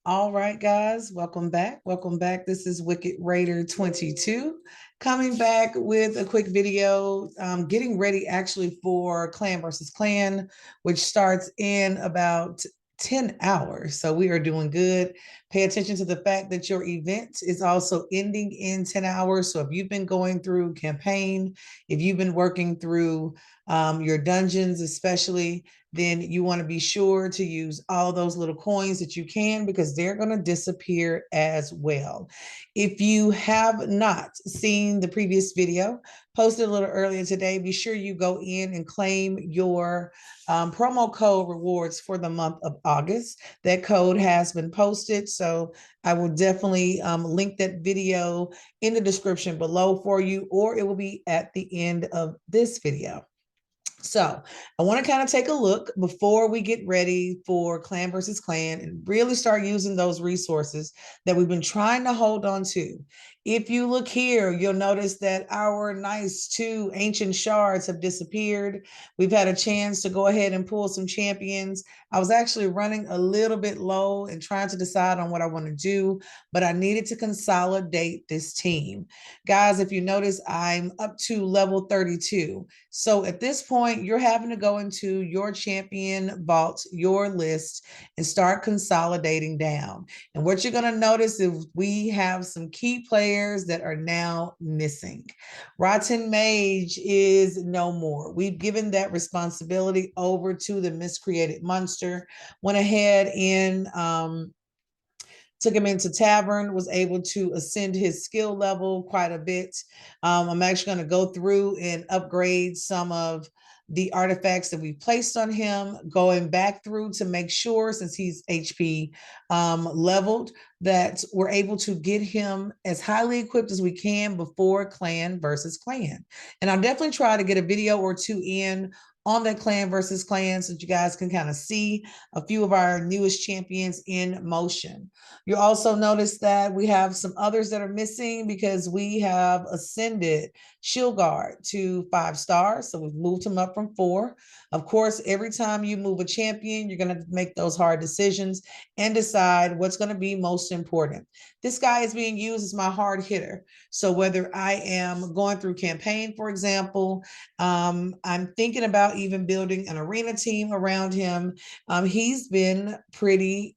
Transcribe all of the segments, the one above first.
All right, guys, welcome back. Welcome back. This is Wicked Raider 22 coming back with a quick video, getting ready actually for Clan versus Clan, which starts in about 10 hours. So we are doing good. Pay attention to the fact that your event is also ending in 10 hours. So if you've been going through campaign, if you've been working through your dungeons, especially, then you want to be sure to use all those little coins that you can because they're going to disappear as well. If you have not seen the previous video posted a little earlier today, be sure you go in and claim your promo code rewards for the month of August. That code has been posted, so I will definitely link that video in the description below for you, or it will be at the end of this video. So I want to kind of take a look before we get ready for Clan versus Clan and really start using those resources that we've been trying to hold on to. If you look here, you'll notice that our nice 2 ancient shards have disappeared. We've had a chance to go ahead and pull some champions. I was actually running a little bit low and trying to decide on what I want to do, but I needed to consolidate this team. Guys, if you notice, I'm up to level 32. So at this point, you're having to go into your champion vault, your list, and start consolidating down. And what you're going to notice is we have some key players that are now missing. Rotten Mage is no more. We've given that responsibility over to the miscreated monster. Went ahead and took him into tavern, was able to ascend his skill level quite a bit. I'm actually going to go through and upgrade some of the artifacts that we placed on him, going back through to make sure, since he's HP leveled, that we're able to get him as highly equipped as we can before Clan versus Clan. And I'll definitely try to get a video or two in on that Clan versus Clan so that you guys can kind of see a few of our newest champions in motion. You also notice that we have some others that are missing because we have ascended Shield Guard to 5 stars. So we've moved him up from 4. Of course, every time you move a champion, you're going to make those hard decisions and decide what's going to be most important. This guy is being used as my hard hitter. So whether I am going through campaign, for example, I'm thinking about even building an arena team around him. He's been pretty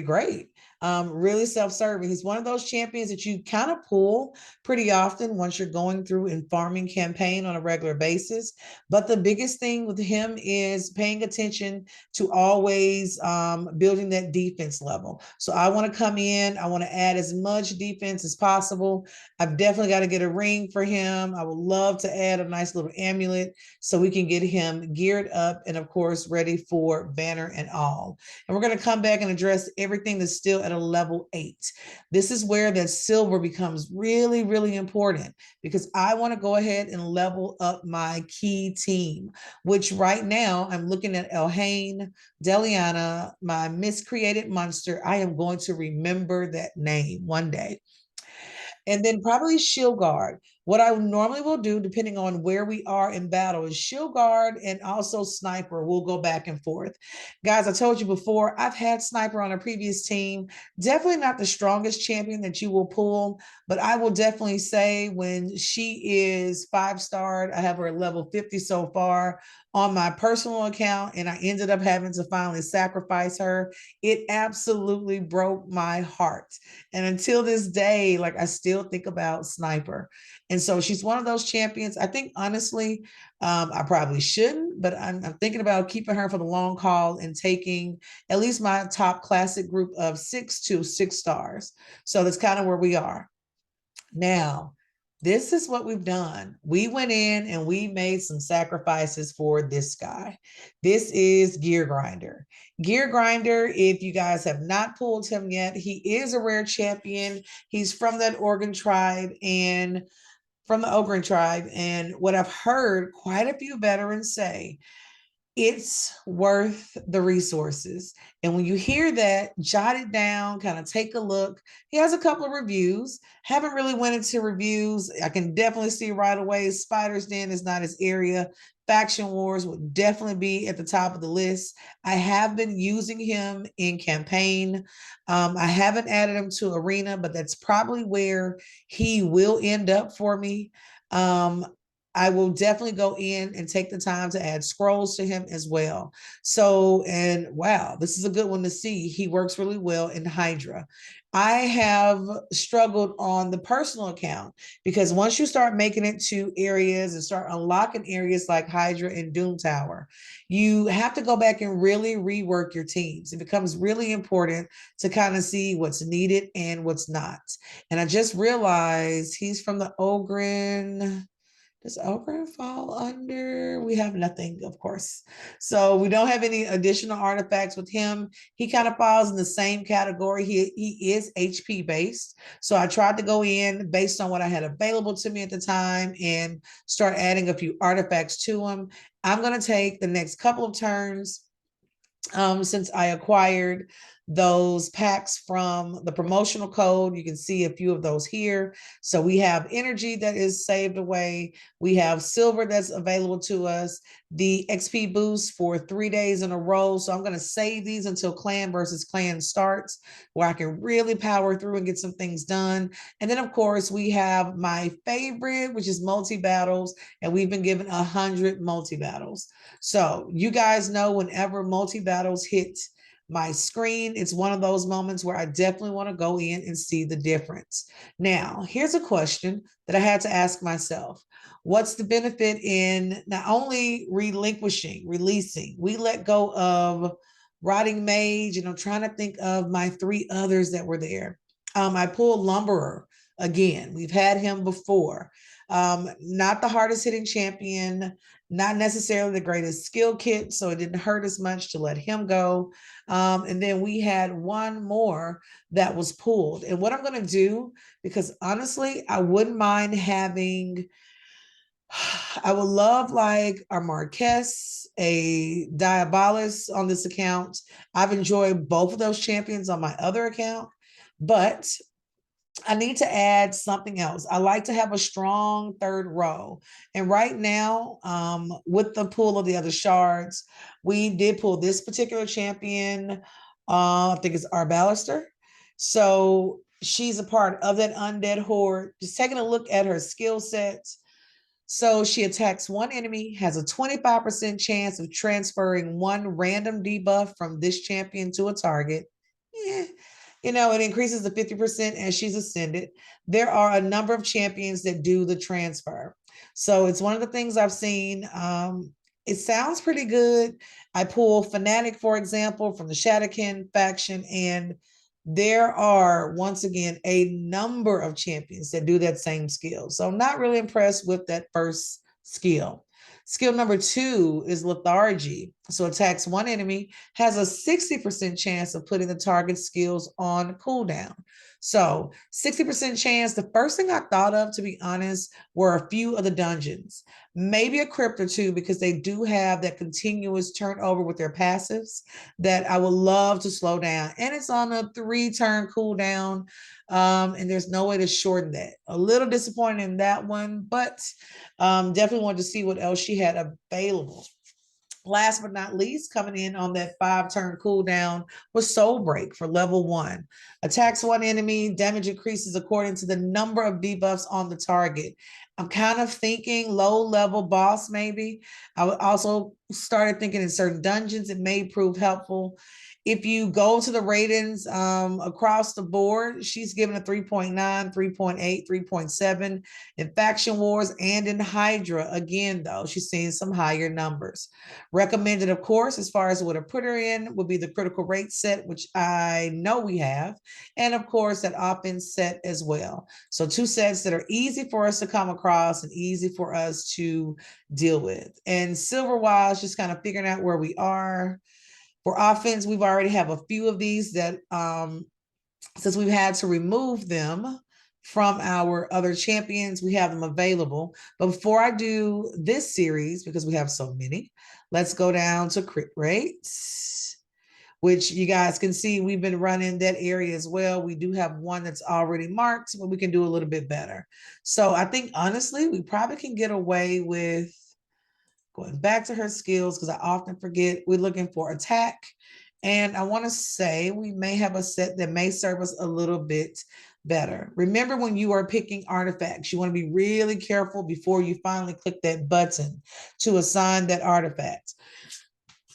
great. Really self-serving. He's one of those champions that you kind of pull pretty often once you're going through and farming campaign on a regular basis. But the biggest thing with him is paying attention to always building that defense level. So I want to come in, I want to add as much defense as possible. I've definitely got to get a ring for him. I would love to add a nice little amulet so we can get him geared up and of course ready for banner and all. And we're going to come back and address everything that's still at a level 8. This is where that silver becomes really, really important because I want to go ahead and level up my key team, which right now I'm looking at Elhain, Daliana, my miscreated monster. I am going to remember that name one day. And then probably Shield Guard. What I normally will do, depending on where we are in battle, is Shield Guard and also Sniper. We'll go back and forth. Guys, I told you before, I've had Sniper on a previous team. Definitely not the strongest champion that you will pull, but I will definitely say when she is 5-starred, I have her at level 50 so far on my personal account, and I ended up having to finally sacrifice her. It absolutely broke my heart. And until this day, like I still think about Sniper. And so she's one of those champions. I think honestly, I probably shouldn't, but I'm thinking about keeping her for the long haul and taking at least my top classic group of 6 to 6 stars. So that's kind of where we are. Now, this is what we've done. We went in and we made some sacrifices for this guy. This is Gear Grinder. Gear Grinder, if you guys have not pulled him yet, he is a rare champion. He's from that Organ tribe and from the Ogren tribe. And what I've heard quite a few veterans say, It's worth the resources. And when you hear that, jot it down, kind of take a look. He has a couple of reviews. Haven't really went into reviews. I can definitely see right away Spider's Den is not his area. Faction Wars would definitely be at the top of the list. I have been using him in campaign. I haven't added him to Arena, but that's probably where he will end up for me. I will definitely go in and take the time to add scrolls to him as well. So, and wow, this is a good one to see. He works really well in Hydra. I have struggled on the personal account because once you start making it to areas and start unlocking areas like Hydra and Doom Tower, you have to go back and really rework your teams. It becomes really important to kind of see what's needed and what's not. And I just realized he's from the Ogren. Does Ogre fall under? We have nothing, of course. So we don't have any additional artifacts with him. He kind of falls in the same category. He is HP based. So I tried to go in based on what I had available to me at the time and start adding a few artifacts to him. I'm going to take the next couple of turns since I acquired those packs from the promotional code. You can see a few of those here. So we have energy that is saved away. We have silver that's available to us, the XP boost for 3 days in a row. So I'm going to save these until clan versus clan starts, where I can really power through and get some things done. And then, of course, we have my favorite, which is multi-battles, and we've been given 100 multi-battles. So you guys know whenever multi-battles hit my screen, it's one of those moments where I definitely want to go in and see the difference. Now, here's a question that I had to ask myself. What's the benefit in not only releasing? We let go of Rotting Mage, and I'm trying to think of my 3 others that were there. I pulled Lumberer again. We've had him before. Not the hardest hitting champion, not necessarily the greatest skill kit, so it didn't hurt as much to let him go. And then we had one more that was pulled. And what I'm going to do, because honestly, I wouldn't mind having, I would love like a Marquez, a Diabolus on this account. I've enjoyed both of those champions on my other account, but I need to add something else. I like to have a strong third row. And right now, with the pull of the other shards, we did pull this particular champion. I think it's Arbalister. So she's a part of that undead horde. Just taking a look at her skill set. So she attacks one enemy, has a 25% chance of transferring one random debuff from this champion to a target. Yeah, it increases to 50% as she's ascended. There are a number of champions that do the transfer. So it's one of the things I've seen. It sounds pretty good. I pull Fanatic, for example, from the Shadowkin faction, and there are, once again, a number of champions that do that same skill. So I'm not really impressed with that first skill. Skill number 2 is Lethargy. So attacks one enemy, has a 60% chance of putting the target skills on cooldown. So 60% chance. The first thing I thought of, to be honest, were a few of the dungeons, maybe a crypt or two, because they do have that continuous turnover with their passives that I would love to slow down. And it's on a 3-turn cooldown. And there's no way to shorten that. A little disappointed in that one, but definitely wanted to see what else she had available. Last but not least, coming in on that 5-turn cooldown was Soul Break for level 1. Attacks one enemy, damage increases according to the number of debuffs on the target. I'm kind of thinking low level boss, maybe. I also started thinking in certain dungeons, it may prove helpful. If you go to the ratings across the board, she's given a 3.9, 3.8, 3.7 in Faction Wars and in Hydra. Again, though, she's seeing some higher numbers. Recommended, of course, as far as what to put her in, would be the critical rate set, which I know we have. And of course, that offense set as well. So 2 sets that are easy for us to come across and easy for us to deal with. And silver-wise, just kind of figuring out where we are. For offense, we've already have a few of these that, since we've had to remove them from our other champions, we have them available. But before I do this series, because we have so many, Let's go down to crit rates, which you guys can see we've been running that area as well. We do have one that's already marked, but we can do a little bit better. So I think honestly, we probably can get away with going back to her skills, because I often forget we're looking for attack. And I want to say we may have a set that may serve us a little bit better. Remember, when you are picking artifacts, you want to be really careful before you finally click that button to assign that artifact.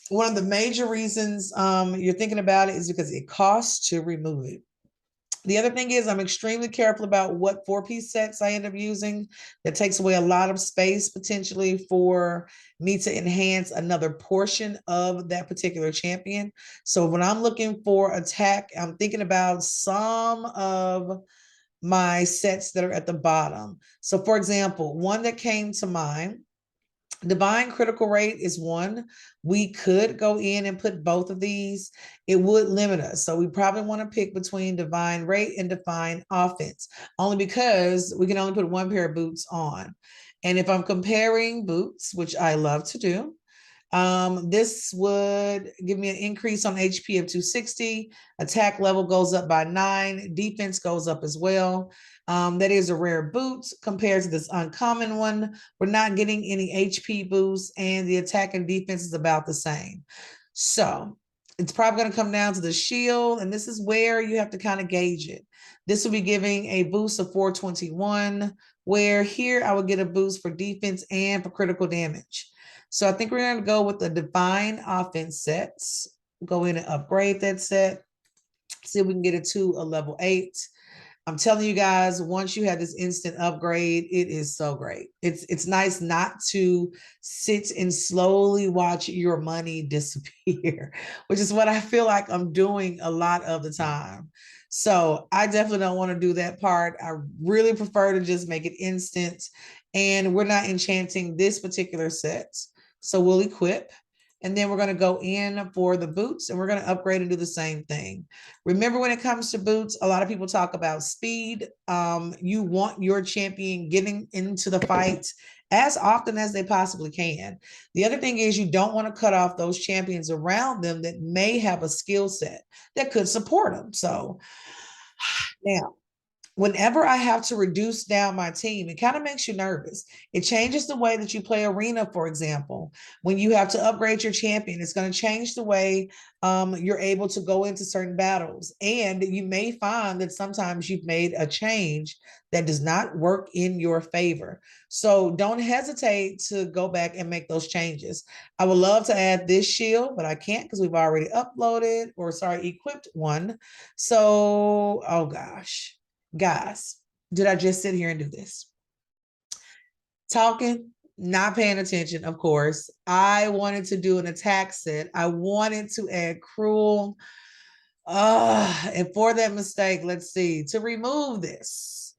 One of the major reasons you're thinking about it is because it costs to remove it. The other thing is I'm extremely careful about what 4-piece sets I end up using. That takes away a lot of space potentially for me to enhance another portion of that particular champion. So when I'm looking for attack, I'm thinking about some of my sets that are at the bottom. So for example, one that came to mind, Divine critical rate is one. We could go in and put both of these. It would limit us. So we probably want to pick between divine rate and divine offense, only because we can only put one pair of boots on. And if I'm comparing boots, which I love to do, this would give me an increase on HP of 260. Attack level goes up by 9. Defense goes up as well. That is a rare boot compared to this uncommon one. We're not getting any HP boost, and the attack and defense is about the same. So it's probably going to come down to the shield, and this is where you have to kind of gauge it. This will be giving a boost of 421, where here I would get a boost for defense and for critical damage. So I think we're going to go with the divine offense sets. Go in and upgrade that set. See if we can get it to a level 8. I'm telling you guys, once you have this instant upgrade, it is so great. It's nice not to sit and slowly watch your money disappear, which is what I feel like I'm doing a lot of the time. So I definitely don't want to do that part. I really prefer to just make it instant. And we're not enchanting this particular set. So we'll equip. And then we're going to go in for the boots, and we're going to upgrade and do the same thing. Remember, when it comes to boots, a lot of people talk about speed. You want your champion getting into the fight as often as they possibly can. The other thing is you don't want to cut off those champions around them that may have a skill set that could support them. So now, whenever I have to reduce down my team, it kind of makes you nervous. It changes the way that you play arena, for example. When you have to upgrade your champion, it's going to change the way you're able to go into certain battles. And you may find that sometimes you've made a change that does not work in your favor. So don't hesitate to go back and make those changes. I would love to add this shield, but I can't because we've already equipped one. So, oh gosh. Guys, did I just sit here and do this? Talking, not paying attention, of course. I wanted to do an attack set. I wanted to add cruel. And for that mistake, let's see, to remove this,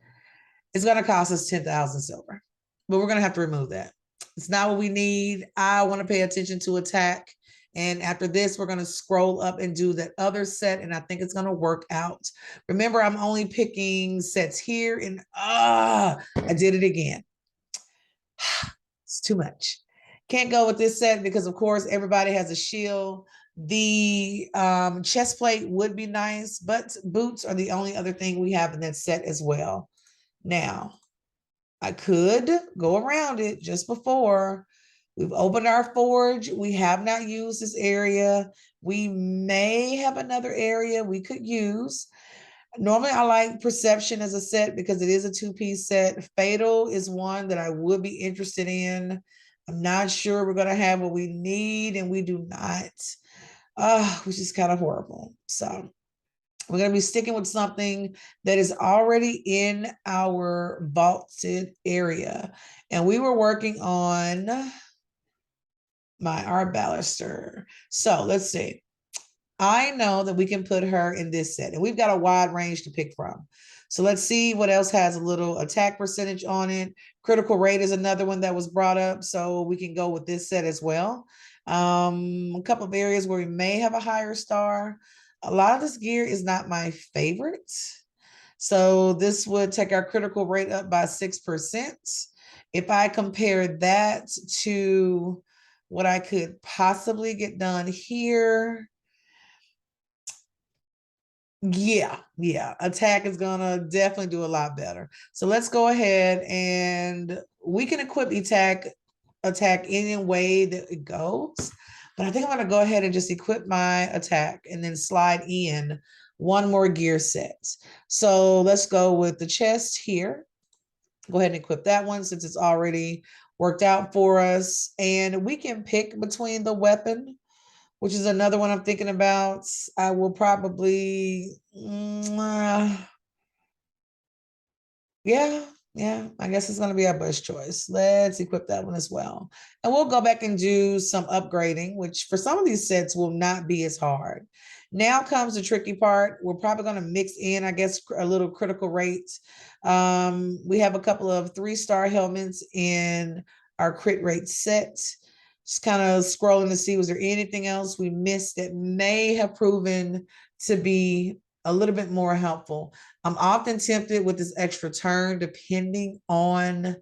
it's going to cost us 10,000 silver, but we're going to have to remove that. It's not what we need. I want to pay attention to attack. And after this, we're going to scroll up and do that other set, and I think it's going to work out. Remember, I'm only picking sets here, and I did it again. It's too much. Can't go with this set because, of course, everybody has a shield. The chest plate would be nice, but boots are the only other thing we have in that set as well. Now, I could go around it just before. We've opened our forge. We have not used this area. We may have another area we could use. Normally, I like Perception as a set because it is a 2-piece set. Fatal is one that I would be interested in. I'm not sure we're going to have what we need, and we do not, which is kind of horrible. So we're going to be sticking with something that is already in our vaulted area. And we were working on our baluster. So let's see. I know that we can put her in this set, and we've got a wide range to pick from. So let's see what else has a little attack percentage on it. Critical rate is another one that was brought up, so we can go with this set as well. A couple of areas where we may have a higher star. A lot of this gear is not my favorite. So this would take our critical rate up by 6%. If I compare that to what I could possibly get done here. Yeah, attack is gonna definitely do a lot better. So let's go ahead and we can equip attack any way that it goes. But I think I'm gonna go ahead and just equip my attack and then slide in one more gear set. So let's go with the chest here. Go ahead and equip that one since it's already worked out for us. And we can pick between the weapon, which is another one I'm thinking about. I will probably, yeah, I guess it's going to be our best choice. Let's equip that one as well. And we'll go back and do some upgrading, which for some of these sets will not be as hard. Now comes the tricky part. We're probably going to mix in, I guess, a little critical rate. We have a couple of 3-star helmets in our crit rate set. Just kind of scrolling to see, was there anything else we missed that may have proven to be a little bit more helpful? I'm often tempted with this extra turn, depending on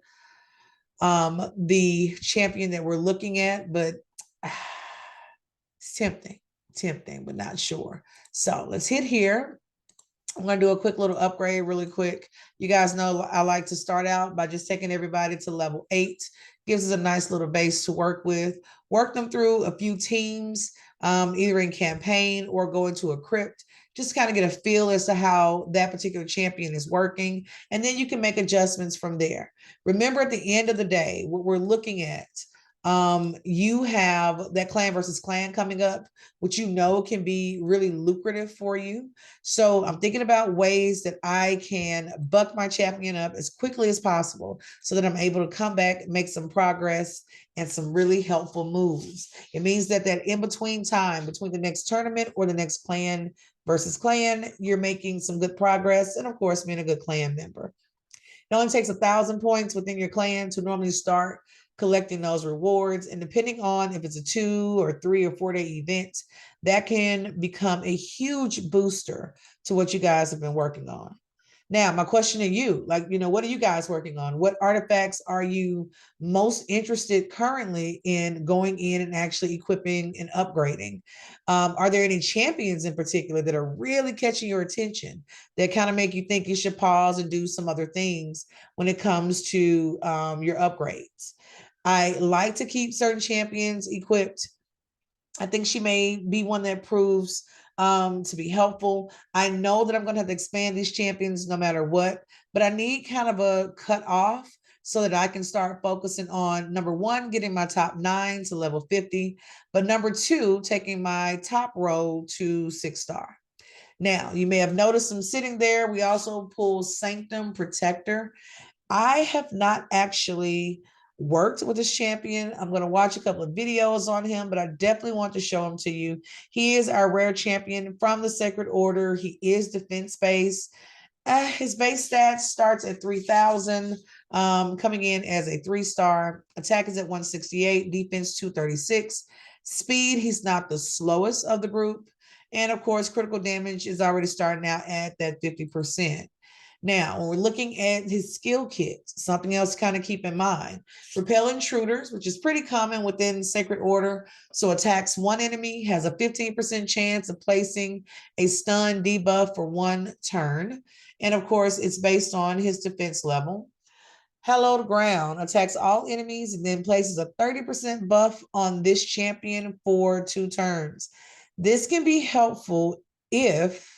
the champion that we're looking at, but it's tempting, but not sure. So let's hit here. I'm going to do a quick little upgrade really quick. You guys know I like to start out by just taking everybody to level 8. Gives us a nice little base to work with. Work them through a few teams, either in campaign or go into a crypt. Just kind of get a feel as to how that particular champion is working. And then you can make adjustments from there. Remember, at the end of the day, what we're looking at, you have that clan versus clan coming up, which you know can be really lucrative for you. So I'm thinking about ways that I can buck my champion up as quickly as possible so that I'm able to come back, make some progress and some really helpful moves. It means that in between time, between the next tournament or the next clan versus clan, you're making some good progress and of course being a good clan member. It only takes 1,000 points within your clan to normally start collecting those rewards. And depending on if it's a 2 or 3 or 4 day event, that can become a huge booster to what you guys have been working on. Now, my question to you, what are you guys working on? What artifacts are you most interested currently in going in and actually equipping and upgrading? Are there any champions in particular that are really catching your attention that kind of make you think you should pause and do some other things when it comes to your upgrades? I like to keep certain champions equipped. I think she may be one that proves to be helpful. I know that I'm going to have to expand these champions no matter what, but I need kind of a cut off so that I can start focusing on, number 1, getting my top 9 to level 50, but number 2, taking my top row to 6-star. Now, you may have noticed them sitting there. We also pull Sanctum Protector. I have not actually worked with this champion. I'm going to watch a couple of videos on him, but I definitely want to show him to you. He is our rare champion from the Sacred Order. He is defense-based. His base stats starts at 3,000, coming in as a 3-star. Attack is at 168, defense 236. Speed, he's not the slowest of the group. And of course, critical damage is already starting out at that 50%. Now, when we're looking at his skill kit, something else to kind of keep in mind. Repel intruders, which is pretty common within Sacred Order. So attacks one enemy, has a 15% chance of placing a stun debuff for 1 turn. And of course, it's based on his defense level. Hallowed Ground attacks all enemies and then places a 30% buff on this champion for 2 turns. This can be helpful if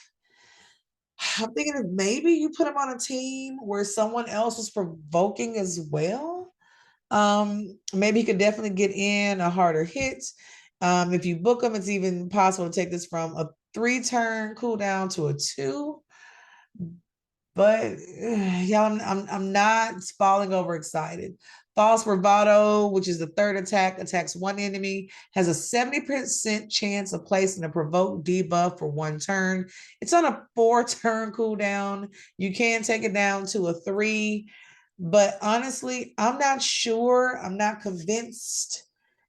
I'm thinking if maybe you put him on a team where someone else was provoking as well. Maybe he could definitely get in a harder hit. If you book him, it's even possible to take this from a 3-turn cooldown to a 2. But y'all, I'm not falling overexcited. False Bravado, which is the 3rd attack, attacks one enemy, has a 70% chance of placing a provoke debuff for 1 turn. It's on a 4-turn cooldown. You can take it down to a 3, but honestly, I'm not sure. I'm not convinced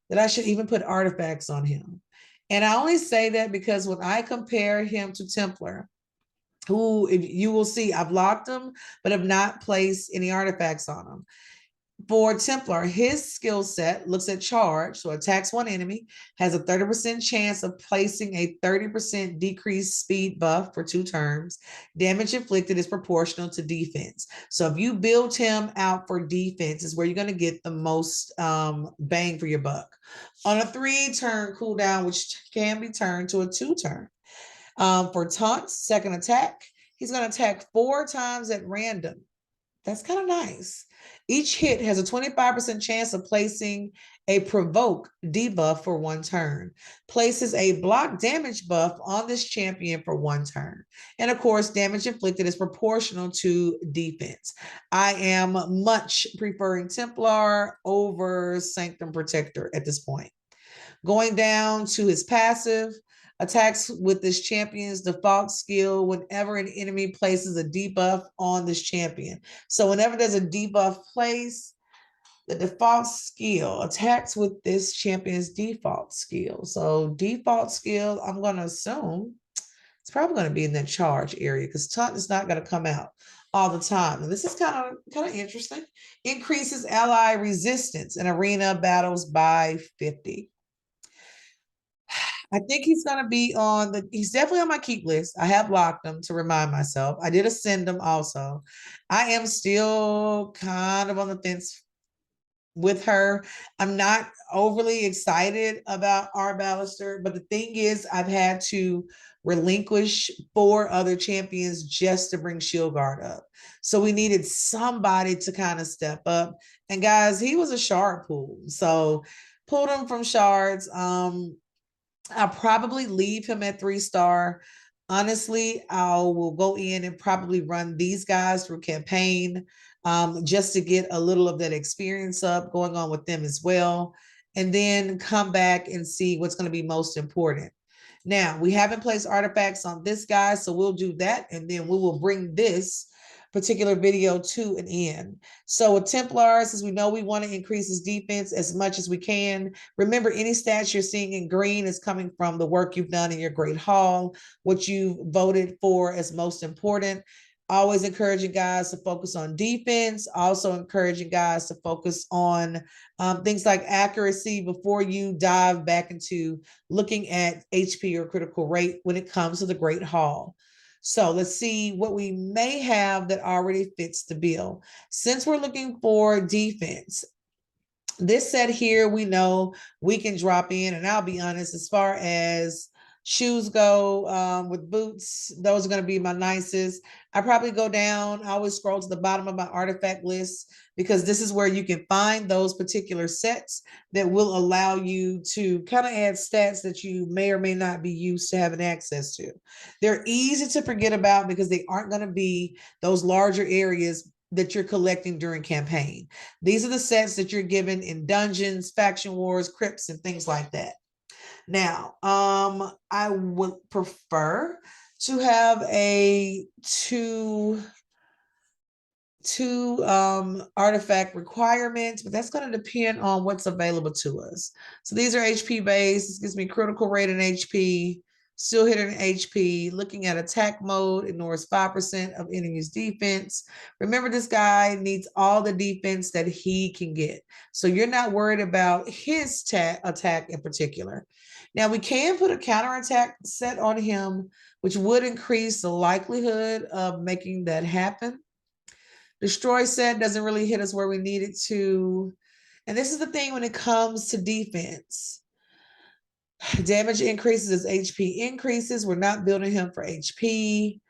that I should even put artifacts on him. And I only say that because when I compare him to Templar, who you will see I've locked them, but have not placed any artifacts on them. For Templar, his skill set looks at charge, so attacks one enemy, has a 30% chance of placing a 30% decreased speed buff for 2 turns. Damage inflicted is proportional to defense. So if you build him out for defense, is where you're going to get the most bang for your buck. On a 3-turn cooldown, which can be turned to a 2-turn. For taunts, second attack, he's going to attack 4 times at random. That's kind of nice. Each hit has a 25% chance of placing a provoke debuff for 1 turn. Places a block damage buff on this champion for 1 turn. And of course, damage inflicted is proportional to defense. I am much preferring Templar over Sanctum Protector at this point. Going down to his passive, attacks with this champion's default skill whenever an enemy places a debuff on this champion. So whenever there's a debuff placed, the default skill attacks with this champion's default skill. So default skill, I'm going to assume it's probably going to be in that charge area because taunt is not going to come out all the time. And this is kind of interesting. Increases ally resistance in arena battles by 50. I think he's going to be he's definitely on my keep list. I have locked him to remind myself. I did ascend him also. I am still kind of on the fence with her. I'm not overly excited about our Ballister, but the thing is, I've had to relinquish 4 other champions just to bring Shield Guard up. So we needed somebody to kind of step up. And guys, he was a shard pool. So pulled him from shards. I'll probably leave him at 3-star. Honestly, I will go in and probably run these guys through campaign just to get a little of that experience up going on with them as well. And then come back and see what's going to be most important. Now, we haven't placed artifacts on this guy, so we'll do that. And then we will bring this particular video to an end. So with Templars, as we know, we want to increase his defense as much as we can. Remember, any stats you're seeing in green is coming from the work you've done in your Great Hall, what you voted for as most important. Always encouraging guys to focus on defense, also encouraging guys to focus on things like accuracy before you dive back into looking at HP or critical rate when it comes to the Great Hall. So let's see what we may have that already fits the bill. Since we're looking for defense, this set here, we know we can drop in, and I'll be honest, as far as shoes go with boots, those are going to be my nicest. I probably go down, I always scroll to the bottom of my artifact list because this is where you can find those particular sets that will allow you to kind of add stats that you may or may not be used to having access to. They're easy to forget about because they aren't going to be those larger areas that you're collecting during campaign. These are the sets that you're given in dungeons, faction wars, crypts, and things like that. Now, I would prefer to have a two artifact requirements, but that's going to depend on what's available to us. So these are HP based. This gives me critical rate in HP, still hitting HP, looking at attack mode, ignores 5% of enemy's defense. Remember, this guy needs all the defense that he can get. So you're not worried about his attack in particular. Now, we can put a counterattack set on him, which would increase the likelihood of making that happen. Destroy set doesn't really hit us where we need it to. And this is the thing when it comes to defense. Damage increases as HP increases. We're not building him for HP.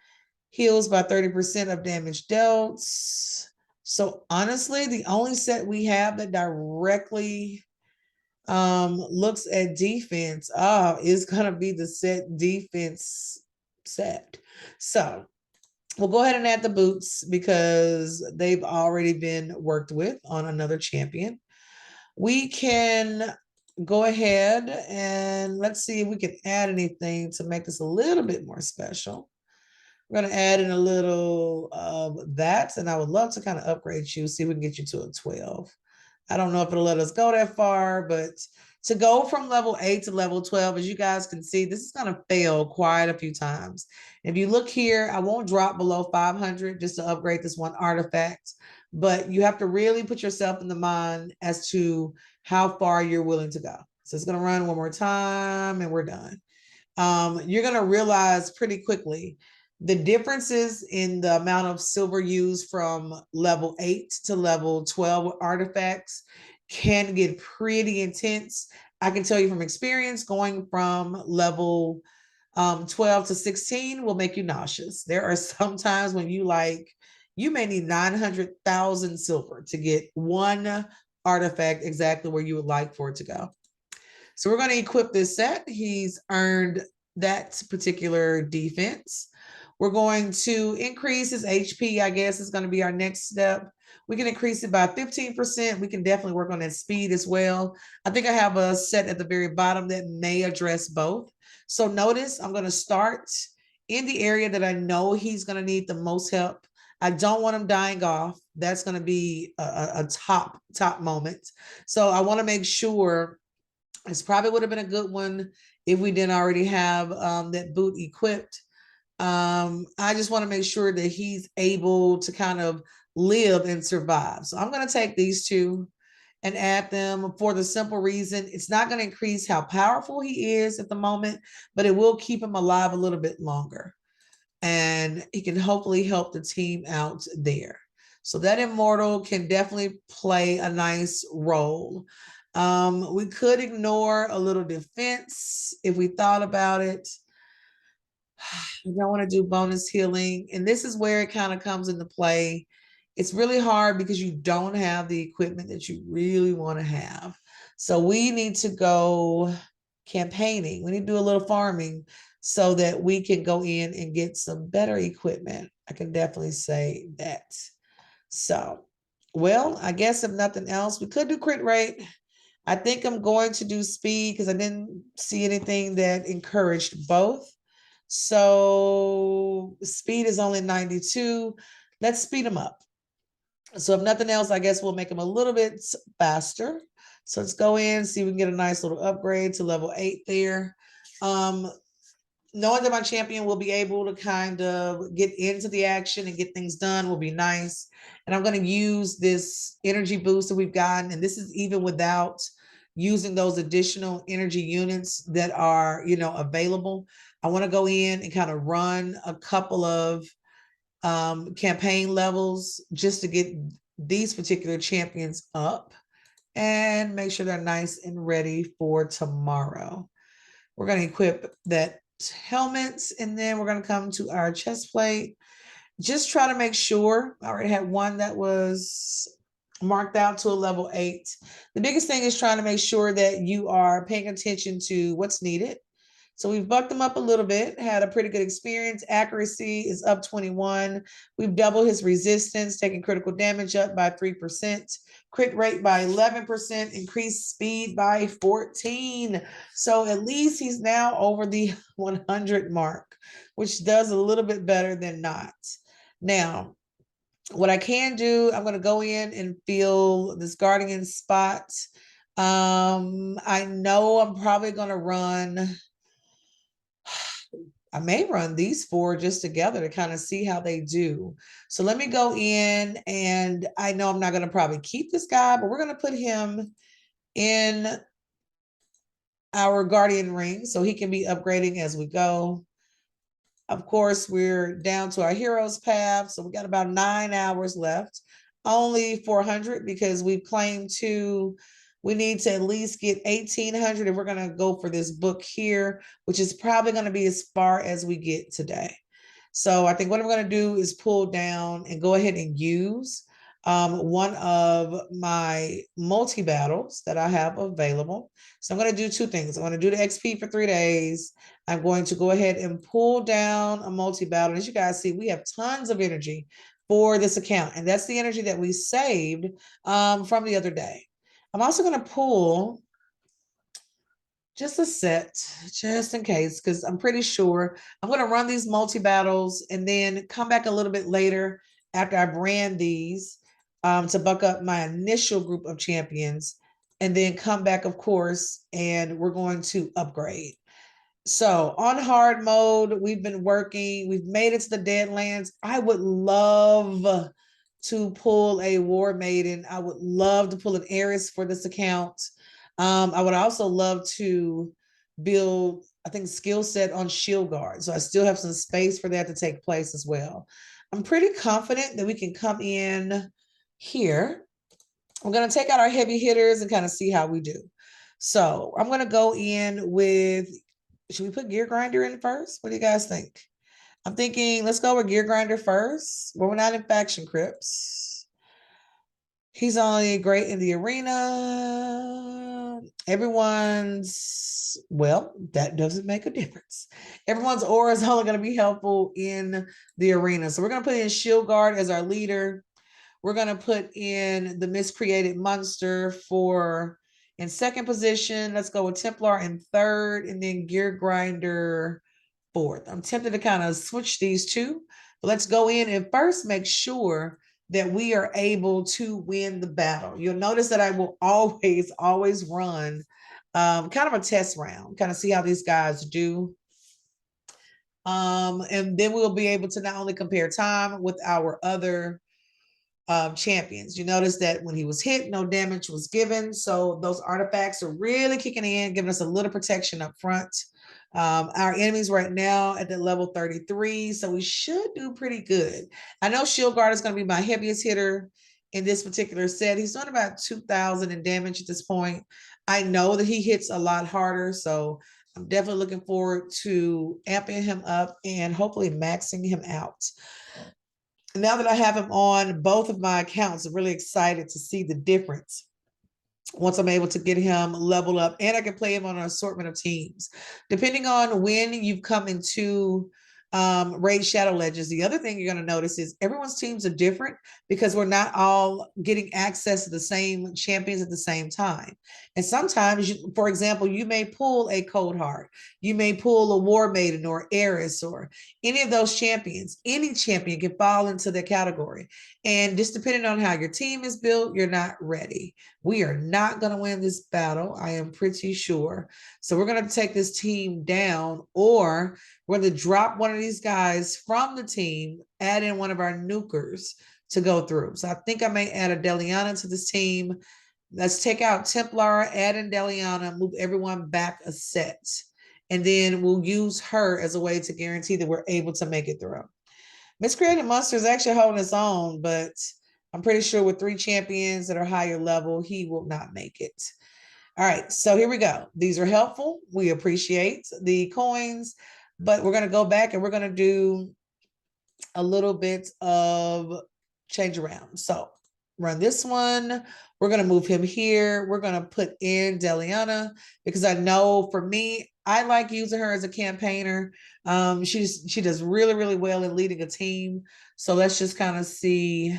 Heals by 30% of damage dealt. So honestly, the only set we have that directly looks at defense is going to be the set defense set. So we'll go ahead and add the boots because they've already been worked with on another champion. We can go ahead and let's see if we can add anything to make this a little bit more special. We're going to add in a little of that, and I would love to kind of upgrade you, see if we can get you to a 12. I don't know if it'll let us go that far, but to go from level 8 to level 12, as you guys can see, this is going to fail quite a few times. If you look here, I won't drop below 500 just to upgrade this one artifact. but you have to really put yourself in the mind as to how far you're willing to go. So it's going to run one more time and we're done. You're going to realize pretty quickly the differences in the amount of silver used from level 8 to level 12 artifacts can get pretty intense. I can tell you from experience, going from level 12 to 16 will make you nauseous. There are some times when you may need 900,000 silver to get one artifact exactly where you would like for it to go. So we're going to equip this set. He's earned that particular defense. We're going to increase his HP, I guess is going to be our next step. We can increase it by 15%. We can definitely work on that speed as well. I think I have a set at the very bottom that may address both. So notice I'm going to start in the area that I know he's going to need the most help. I don't want him dying off. That's going to be a top moment. So I want to make sure this probably would have been a good one if we didn't already have that boot equipped. I just want to make sure that he's able to kind of live and survive. So I'm going to take these two and add them for the simple reason it's not going to increase how powerful he is at the moment, but it will keep him alive a little bit longer. And he can hopefully help the team out there. So that immortal can definitely play a nice role. We could ignore a little defense if we thought about it. I don't want to do bonus healing. And this is where it kind of comes into play. It's really hard because you don't have the equipment that you really want to have. So we need to go campaigning. We need to do a little farming so that we can go in and get some better equipment. I can definitely say that. So, well, I guess if nothing else, we could do crit rate. I think I'm going to do speed because I didn't see anything that encouraged both. So speed is only 92. Let's speed them up. So if nothing else, I guess we'll make them a little bit faster. So let's go in, see if we can get a nice little upgrade to level 8 there. Knowing that my champion will be able to kind of get into the action and get things done will be nice. And I'm going to use this energy boost that we've gotten. And this is even without using those additional energy units that are, available. I want to go in and kind of run a couple of campaign levels just to get these particular champions up and make sure they're nice and ready for tomorrow. We're going to equip that helmets, and then we're going to come to our chest plate. Just try to make sure. I already had one that was marked out to a level 8. The biggest thing is trying to make sure that you are paying attention to what's needed. So we've bucked them up a little bit, had a pretty good experience. Accuracy is up 21. We've doubled his resistance, taking critical damage up by 3%, crit rate by 11%, increased speed by 14. So at least he's now over the 100 mark, which does a little bit better than not. Now, what I can do, I'm going to go in and fill this guardian spot. I know I'm probably going to run... I may run these 4 just together to kind of see how they do. So let me go in, and I know I'm not going to probably keep this guy, but we're going to put him in our guardian ring so he can be upgrading as we go. Of course, we're down to our hero's path, so we got about 9 hours left. Only 400 because we claimed we need to at least get 1,800 if we're going to go for this book here, which is probably going to be as far as we get today. So I think what I'm going to do is pull down and go ahead and use one of my multi-battles that I have available. So I'm going to do 2 things. I'm going to do the XP for 3 days. I'm going to go ahead and pull down a multi-battle. As you guys see, we have tons of energy for this account. And that's the energy that we saved from the other day. I'm also going to pull just a set, just in case, because I'm pretty sure I'm going to run these multi-battles and then come back a little bit later after I brand these to buck up my initial group of champions, and then come back, of course, and we're going to upgrade. So on hard mode, we've been working. We've made it to the Deadlands. I would love to pull a War Maiden. I would love to pull an Heiress for this account. I would also love to build, I think, skill set on Shield Guard. So I still have some space for that to take place as well. I'm pretty confident that we can come in here. We're going to take out our heavy hitters and kind of see how we do. So I'm going to go in with, should we put Gear Grinder in first? What do you guys think? I'm thinking, let's go with Gear Grinder first. Well, we're not in Faction Crypts. He's only great in the arena. Everyone's, well, that doesn't make a difference. Everyone's aura is only going to be helpful in the arena. So we're going to put in Shield Guard as our leader. We're going to put in the Miscreated Monster for in second position. Let's go with Templar in third, and then Gear Grinder fourth. I'm tempted to kind of switch these two, but let's go in and first make sure that we are able to win the battle. You'll notice that I will always run kind of a test round, kind of see how these guys do. And then we'll be able to not only compare time with our other champions. You notice that when he was hit, no damage was given. So those artifacts are really kicking in, giving us a little protection up front. Our enemies right now at the level 33, so we should do pretty good. I know Shield Guard is going to be my heaviest hitter in this particular set. He's doing about 2,000 in damage at this point. I know that he hits a lot harder, so I'm definitely looking forward to amping him up and hopefully maxing him out. Now that I have him on both of my accounts, I'm really excited to see the difference once I'm able to get him leveled up, and I can play him on an assortment of teams. Depending on when you've come into Raid Shadow Legends, the other thing you're going to notice is everyone's teams are different because we're not all getting access to the same champions at the same time. And sometimes, for example, you may pull a Cold Heart, you may pull a War Maiden or Heiress or any of those champions. Any champion can fall into the category. And just depending on how your team is built, you're not ready. We are not going to win this battle, I am pretty sure. So we're going to take this team down, or we're going to drop one of these guys from the team, add in one of our nukers to go through. So I think I may add a Daliana to this team. Let's take out Templar, add in Daliana, move everyone back a set. And then we'll use her as a way to guarantee that we're able to make it through. Miscreated Monster is actually holding its own, but I'm pretty sure with 3 champions that are higher level, he will not make it. All right, so here we go. These are helpful. We appreciate the coins, but we're going to go back and we're going to do a little bit of change around. So run this one. We're going to move him here. We're going to put in Daliana because I know for me, I like using her as a campaigner. She does really, really well in leading a team. So let's just kind of see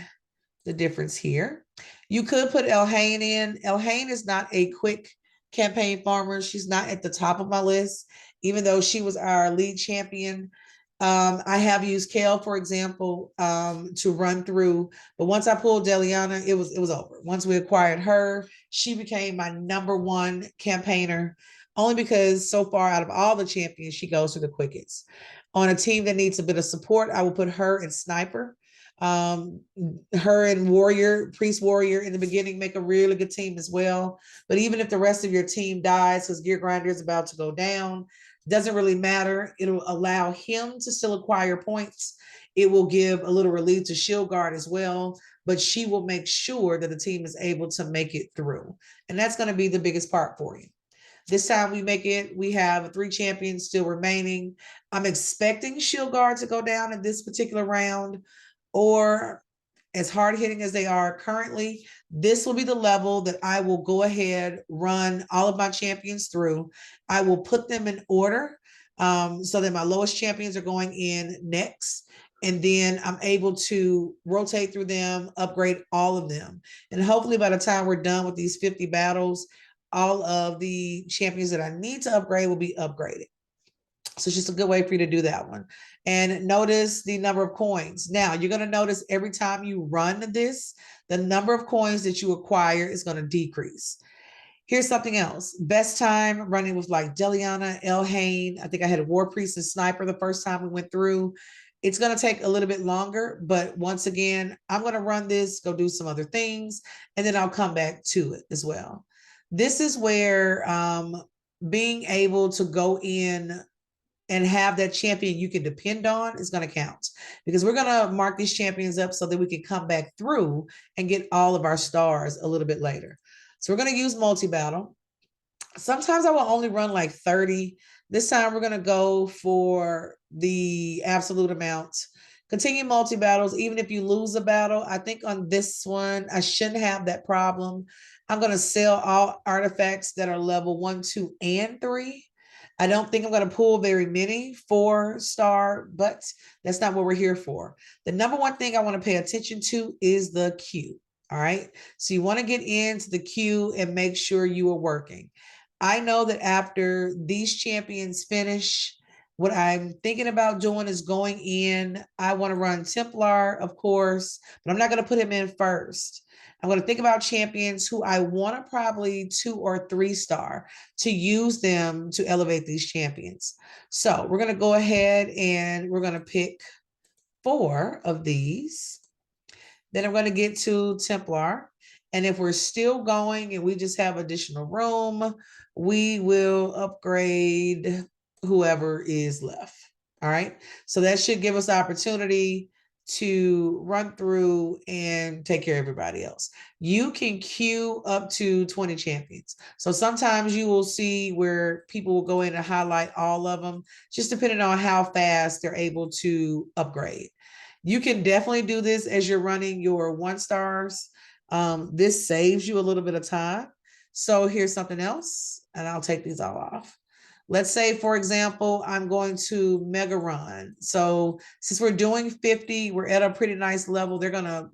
the difference here. You could put Elhain in. Elhain is not a quick campaign farmer. She's not at the top of my list, even though she was our lead champion. I have used Kale, for example, to run through, but once I pulled Daliana, it was over. Once we acquired her, she became my #1 campaigner, only because so far out of all the champions, she goes through the quickest. On a team that needs a bit of support, I will put her and Sniper. Her and Warrior, Priest Warrior in the beginning make a really good team as well. But even if the rest of your team dies because Gear Grinder is about to go down, doesn't really matter. It'll allow him to still acquire points. It will give a little relief to Shield Guard as well, but she will make sure that the team is able to make it through. And that's going to be the biggest part for you. This time we make it, we have 3 champions still remaining. I'm expecting Shield Guard to go down in this particular round, or as hard hitting as they are currently, this will be the level that I will go ahead, run all of my champions through. I will put them in order so that my lowest champions are going in next. And then I'm able to rotate through them, upgrade all of them. And hopefully by the time we're done with these 50 battles, all of the champions that I need to upgrade will be upgraded. So it's just a good way for you to do that one. And notice the number of coins. Now, you're going to notice every time you run this, the number of coins that you acquire is going to decrease. Here's something else. Best time running with like Daliana, Elhain. I think I had a War Priest and Sniper the first time we went through. It's going to take a little bit longer, but once again, I'm going to run this, go do some other things, and then I'll come back to it as well. This is where being able to go in and have that champion you can depend on is going to count, because we're going to mark these champions up so that we can come back through and get all of our stars a little bit later. So we're going to use multi-battle. Sometimes I will only run like 30. This time we're going to go for the absolute amount. Continue multi-battles. Even if you lose a battle, I think on this one, I shouldn't have that problem. I'm going to sell all artifacts that are level 1, 2, and 3. I don't think I'm going to pull very many 4-star, but that's not what we're here for. The number one thing I want to pay attention to is the queue. All right. So you want to get into the queue and make sure you are working. I know that after these champions finish, what I'm thinking about doing is going in. I want to run Templar, of course, but I'm not going to put him in first. I'm going to think about champions who I want to probably 2 or 3-star to use them to elevate these champions. So we're going to go ahead and we're going to pick 4 of these. Then I'm going to get to Templar. And if we're still going and we just have additional room, we will upgrade whoever is left. All right. So that should give us the opportunity to run through and take care of everybody else. You can queue up to 20 champions. So sometimes you will see where people will go in and highlight all of them, just depending on how fast they're able to upgrade. You can definitely do this as you're running your 1-stars. This saves you a little bit of time. So here's something else, and I'll take these all off. Let's say, for example, I'm going to mega run. So since we're doing 50, we're at a pretty nice level. They're going to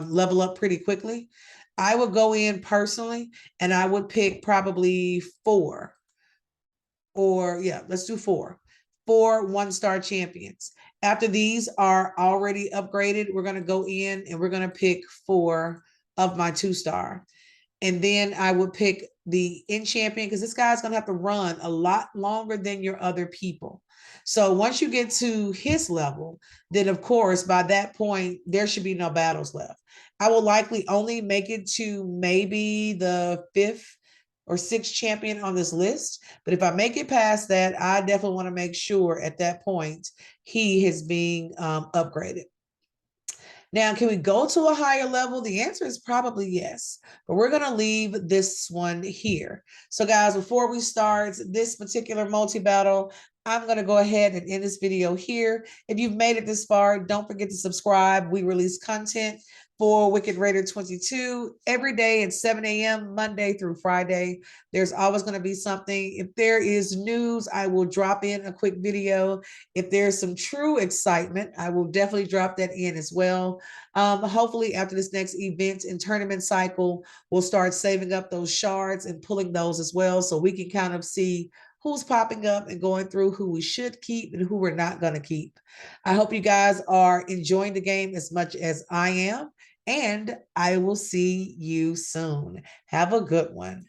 level up pretty quickly. I would go in personally, and I would pick probably 4. Or yeah, let's do 4 1-star champions. After these are already upgraded, we're going to go in and we're going to pick 4 of my 2-star. And then I would pick the in champion, because this guy's going to have to run a lot longer than your other people. So once you get to his level, then of course, by that point, there should be no battles left. I will likely only make it to maybe the 5th or 6th champion on this list. But if I make it past that, I definitely want to make sure at that point he is being upgraded. Now, can we go to a higher level? The answer is probably yes, but we're going to leave this one here. So guys, before we start this particular multi-battle, I'm going to go ahead and end this video here. If you've made it this far, don't forget to subscribe. We release content for Wicked Raider 22 every day at 7 a.m. Monday through Friday. There's always going to be something. If there is news, I will drop in a quick video. If there's some true excitement, I will definitely drop that in as well. Hopefully after this next event and tournament cycle, we'll start saving up those shards and pulling those as well, so we can kind of see who's popping up and going through who we should keep and who we're not going to keep. I hope you guys are enjoying the game as much as I am, and I will see you soon. Have a good one.